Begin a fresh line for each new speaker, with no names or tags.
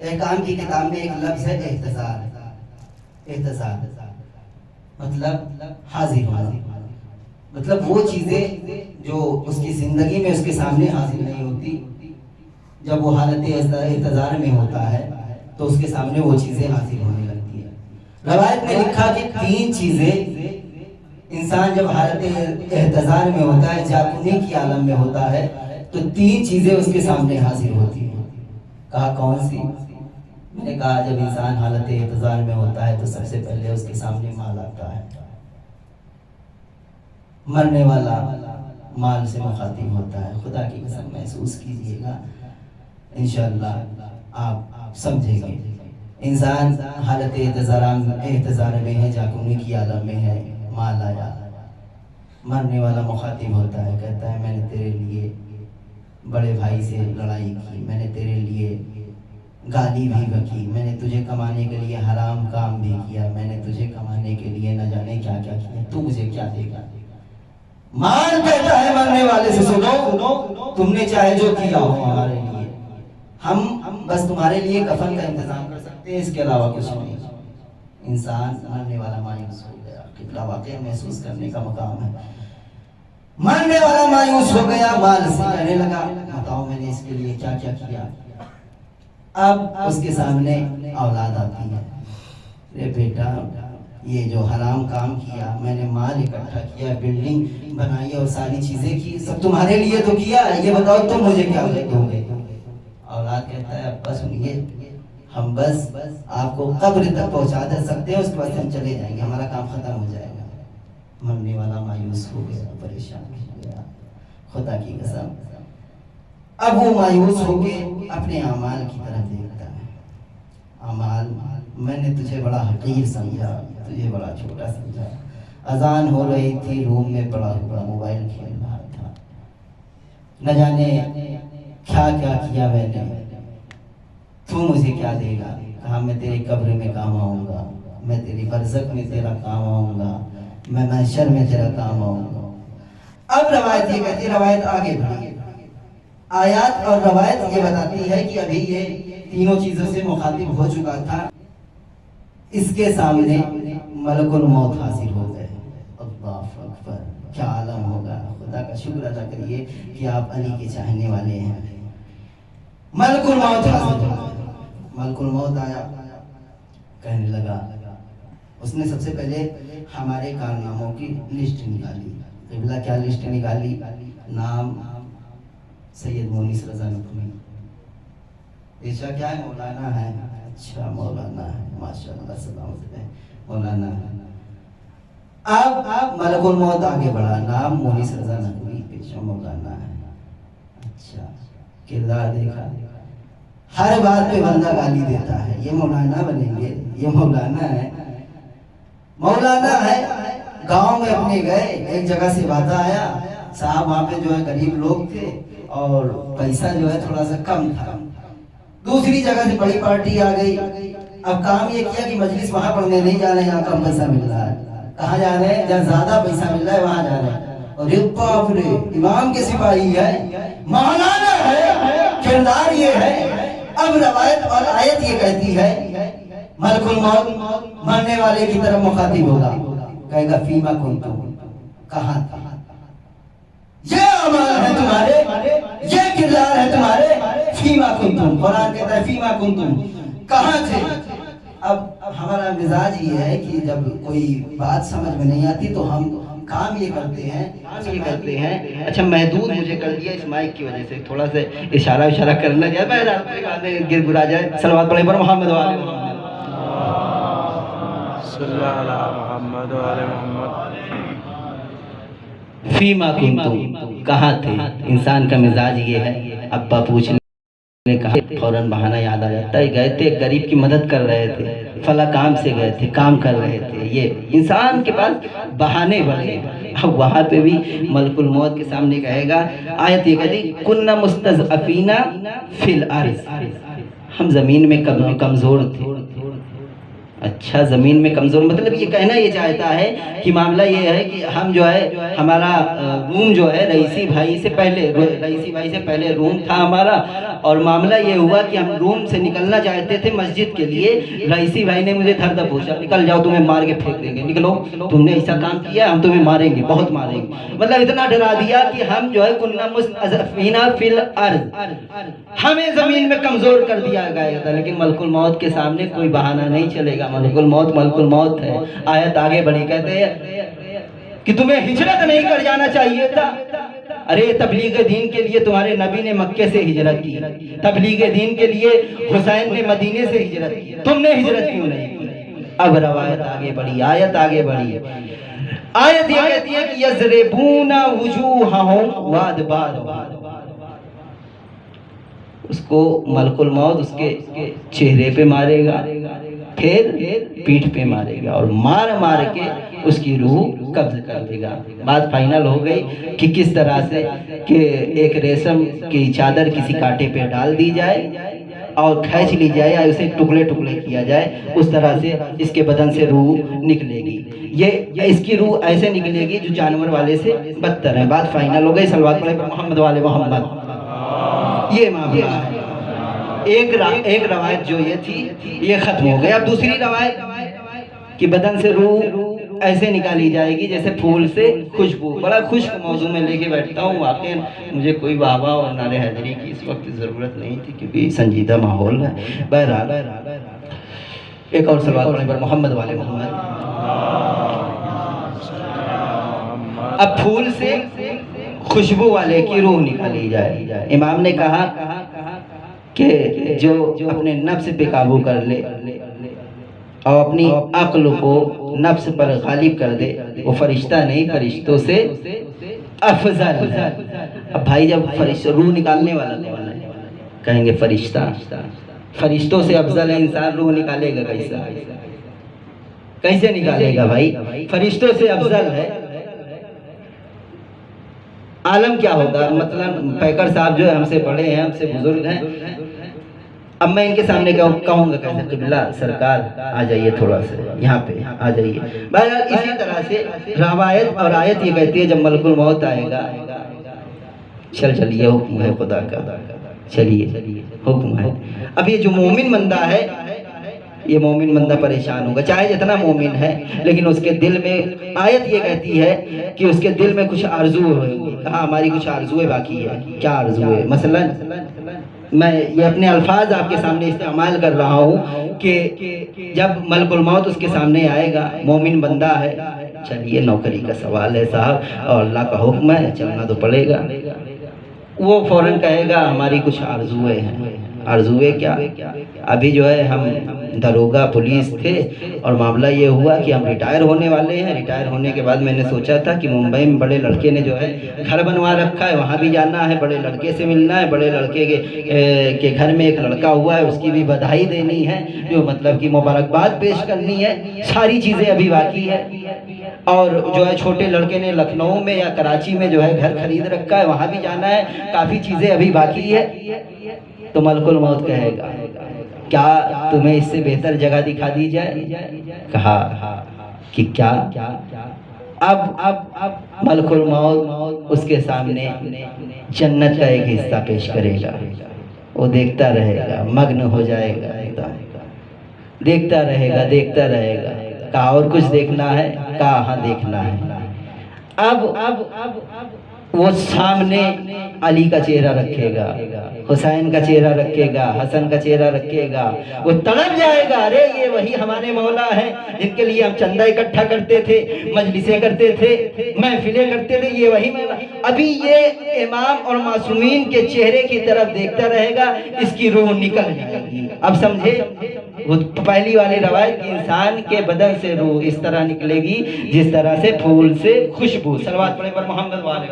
एहकाम की किताब में एक लफ्ज़ है एहतसार। एहतसार मतलब हाजिर होना, मतलब वो चीज़ें जो उसकी ज़िंदगी में उसके सामने हाजिर नहीं होती, जब वो हालत एहतज़ार में होता है तो उसके सामने वो चीज़ें हाजिर होने लगती है। रवायत में लिखा कि 3 चीज़ें इंसान जब हालत एहतज़ार में होता है, जागने की आलम में होता है, तो 3 चीज़ें उसके सामने हाजिर होती हैं। कहा कौन सी? मैंने कहा जब इंसान हालत एहतज़ार में होता है तो सबसे पहले उसके सामने माल आता है। मरने वाला माल से मुखातिब होता है। खुदा की कसम महसूस कीजिएगा, इंशाअल्लाह आप समझेंगे। इंसान हालत एहतज़ार में है, जागने की आलम में है, माल आया, मरने वाला मुखातिब होता है, कहता है मैंने तेरे लिए बड़े भाई से लड़ाई की, मैंने तेरे लिए गाली भी बकी, मैंने तुझे कमाने के लिए हराम काम भी किया, मैंने तुझे कमाने के लिए न जाने क्या क्या किया, तू मुझे क्या देगा? माल कहता है मरने वाले से, सुनो तुमने चाहे जो किया हो हमारे लिए, हम बस तुम्हारे लिए कफन का इंतजाम कर सकते हैं, इसके अलावा कुछ नहीं। इंसान मरने वाला मायूस हो गया। कितना वाकया महसूस करने का मकाम है। मरने वाला मायूस हो गया, माल से कहने लगा बताओ मैंने इसके लिए क्या क्या किया। अब उसके सामने औलाद आती है, रे बेटा ये जो हराम काम किया, मैंने माल इकट्ठा किया, बिल्डिंग बनाई और सारी चीजें की, सब तुम्हारे लिए तो किया, ये बताओ तुम मुझे क्या दोगे? औलाद कहता है अब्बा सुनिए, हम बस आपको कब्र तक पहुंचा दे सकते हैं, उसके बाद हम चले जाएंगे, हमारा काम खत्म हो जाएगा। मरने वाला मायूस हो गया, परेशान हो गया, खुदा की कसम। अब वो मायूस होके अपने अमाल की तरफ देखता है। अमाल, मैंने तुझे बड़ा हकीर समझा, तुझे बड़ा छोटा समझा। अजान हो रही थी, रूम में पड़ा हुआ मोबाइल खेल रहा था, न जाने क्या क्या किया मैंने, तू मुझे क्या देगा? कहा मैं तेरी कब्र में काम आऊँगा, मैं तेरी बरज़ख में तेरा काम आऊँगा, मैं महशर में तेरा काम आऊँगा। अब रवायत ये कहती है, रवायत आगे बढ़ी, आयात और रवायत ये बताती है कि अभी ये तीनों चीज़ों से मुखातिब हो चुका था, इसके सामने मलकुल मौत हाजिर हो गए। अल्लाहु अकबर, क्या आलम होगा। खुदा का शुक्र अदा करिए कि आप अली के चाहने वाले हैं। मलकुल मौत हाजिर हो गए। मलकुल मौत आया, कहने लगा, उसने सबसे पहले हमारे कारनामों की लिस्ट निकाली। क़िबला क्या लिस्ट निकाली? नाम सैयद मोनिस रज़ा नकवी, पेशा क्या है? मौलाना है। अच्छा मौलाना है, माशाअल्लाह, सलामत है, मौलाना है। अब मलकुल मौत आगे बढ़ा, नाम मोनिस रज़ा नकवी, पेशा मौलाना है। अच्छा, किरदार देखा, हर बात पे बंदा गाली देता है, ये मौलाना बनेंगे, ये मौलाना है, मौलाना है। गांव में अपने गए, एक जगह से वादा आया, साहब वहाँ पे जो है गरीब लोग थे और पैसा जो है थोड़ा सा कम था। दूसरी जगह से बड़ी पार्टी आ गई। अब काम ये किया कि मजलिस वहां पढ़ने नहीं जा रहे, यहाँ कम पैसा मिल रहा है। कहाँ जा रहे हैं? जहाँ ज्यादा पैसा मिल रहा है वहां जा रहे हैं। और बाप रे, इमाम के सिपाही है, मौलाना है, किरदार ये है। अब रवायत और आयत ये कहती है, मलकुल मौत मरने वाले की तरफ मुखातिब होगा, कहेगा फीमा कुंतुम, कहाँ था? ये अमाल है तुम्हारे, ये किरदार है तुम्हारे, फीमा कुंतुम। कुरान कहता है फीमा कुंतुम, कहाँ थे? अब हमारा मिजाज ये है कि जब कोई बात समझ में नहीं आती तो हम काम ये करते हैं। अच्छा महदूद मुझे कर दिया इस माइक की वजह से, थोड़ा सा इशारा करना चाहिए, गिर गुरा जाए। सलवात पढ़े पर मोहम्मद वाले फीमा कुंतुम, कहाँ थे? इंसान का मिजाज ये है। अब्बा पूछने कहा, फौरन बहाना याद आ जाता है, गए थे गरीब की मदद कर रहे थे, फला काम से गए थे, काम कर रहे थे। ये इंसान के पास बहाने बने। अब वहाँ पे भी मलकुल मौत के सामने कहेगा, आयत ये कहती, कुन्ना मुस्तज़अफ़ीना फिल अर्ज़, हम जमीन में कमजोर थे, अच्छा, ज़मीन में कमज़ोर, मतलब ये कहना ये चाहता है कि मामला ये है कि हम जो है हमारा रूम जो है रईसी भाई से पहले रूम था हमारा, और मामला ये हुआ कि हम रूम से निकलना चाहते थे मस्जिद के लिए। रईसी भाई ने मुझे धर पूछा, निकल जाओ, तुम्हें मार के फेंक देंगे, निकलो, तुमने ऐसा काम किया, हम तुम्हें मारेंगे, बहुत मारेंगे। मतलब इतना डरा दिया कि हम जो है कुन्ना मुस्तज़अफ़ीना फिल अर्ज़, हमें ज़मीन में कमज़ोर कर दिया गया था। लेकिन मलकुल मौत के सामने कोई बहाना नहीं चलेगा, मलकुल मौत है। आयत आगे बढ़ी, कहते हैं कि तुम्हें हिजरत नहीं कर जाना चाहिए था। अरे तबलीग दीन के लिए तुम्हारे नबी ने मक्के से हिजरत की, तबलीग दीन के लिए हुसैन ने मदीने से हिजरत की, तुमने हिजरत क्यों नहीं की? अब रवायत आगे बढ़ी, आयत आगे बढ़ी। आयत ये कहती है कि यज़रिबूना वुजूहहुम वअदबारहुम, उसको मलकुल मौत उसके चेहरे पे मारेगा, फिर पीठ पे मारेगा, और मार मार के उसकी रूह कब्ज कर लेगा। बात फाइनल हो गई कि किस तरह से कि एक रेशम की चादर किसी कांटे पे डाल दी जाए और खींच ली जाए या उसे टुकड़े टुकड़े किया जाए, उस तरह से इसके बदन से रूह निकलेगी। ये इसकी रूह ऐसे निकलेगी जो जानवर वाले से बदतर है। बात फाइनल हो गई। सल्लल्लाहु अलैहि वसल्लम मोहम्मद वाले मोहम्मद, ये मामला है। एक रवायत जो ये थी ये खत्म हो गई। अब दूसरी रवायत कि बदन से रूह ऐसे निकाली जाएगी जैसे फूल से खुशबू। बड़ा खुश्क मौजू में लेके बैठता हूँ, वाकई मुझे कोई वाहवा और नारे हैदरी की इस वक्त ज़रूरत नहीं थी क्योंकि संजीदा माहौल है। बहरहाल एक और सवाल पर मोहम्मद वाले मोहम्मद, अब फूल से खुशबू वाले की रूह निकाली जाए। इमाम ने कहा कि जो अपने नफ्स पे काबू कर ले और अपनी अक्ल को नफ्स पर गालिब कर दे, वो फरिश्ता नहीं फरिश्तों से अफजल है। अब भाई जब फरिश्ता रूह निकालने वाला कौन है? कहेंगे फरिश्ता। फरिश्तों से अफजल है इंसान, रूह निकालेगा कैसा? कैसे निकालेगा भाई? फरिश्तों से अफजल है, आलम क्या होगा? मतलब पैकर साहब जो है हमसे बड़े हैं, हमसे बुजुर्ग हैं, अब मैं इनके सामने कहूँगा कैसे किबला सरकार आ जाइए, थोड़ा सा यहाँ पे आ जाइए। बहरहाल इसी तरह से रवायत और आयत ये कहती है जब मलकुल मौत आएगा, चलिए हुक्म है खुदा का, चलिए हुक्म है। अब ये जो मोमिन बंदा है, ये मोमिन बंदा परेशान होगा, चाहे जितना मोमिन है, लेकिन उसके दिल में आयत ये कहती है कि उसके दिल में कुछ आरजू होंगी। कहा हमारी कुछ आरजुएं बाकी है। क्या आरजू है? मसलन मैं ये अपने अल्फाज आपके सामने इस्तेमाल कर रहा हूँ कि जब मलकुल मौत उसके सामने आएगा, मोमिन बंदा है, चलिए नौकरी का सवाल है साहब और अल्लाह का हुक्म है, चलना तो पड़ेगा। वो फौरन कहेगा हमारी कुछ आरजुएं हैं। आरजुएं क्या? अभी जो है हम दरोगा पुलिस थे और मामला ये हुआ कि हम रिटायर होने वाले हैं। रिटायर होने के बाद मैंने सोचा था कि मुंबई में बड़े लड़के ने जो है घर बनवा रखा है, वहाँ भी जाना है, बड़े लड़के से मिलना है, बड़े लड़के के घर में एक लड़का हुआ है, उसकी भी बधाई देनी है, जो मतलब कि मुबारकबाद पेश करनी है। सारी चीज़ें अभी बाकी है। और जो है छोटे लड़के ने लखनऊ में या कराची में जो है घर खरीद रखा है, वहाँ भी जाना है, काफ़ी चीज़ें अभी बाकी है। तो मलकुल मौत कहेगा क्या तुम्हें इससे बेहतर जगह दिखा दी जाए? कहा कि क्या? अब मलकुल मौत उसके सामने जन्नत का एक हिस्सा पेश करेगा। वो देखता रहेगा, मग्न हो जाएगा, एकदम देखता रहेगा। कहा और कुछ देखना है? कहा हाँ देखना है। अब वो सामने अली का चेहरा रखेगा, हुसैन का चेहरा रखेगा, हसन का चेहरा रखेगा। वो तड़प जाएगा, अरे ये वही हमारे मौला हैं जिनके लिए हम चंदा इकट्ठा करते थे, मजलिसें करते थे, महफिलें करते थे, ये वही मौला। अभी ये इमाम और मासूमीन के चेहरे की तरफ देखता रहेगा, इसकी रूह निकल जाएगी। अब समझे वो पहली वाली रवायत की इंसान के बदन से रूह इस तरह निकलेगी जिस तरह से फूल से खुशबू। सलवात पढ़े पर मोहम्मद वाले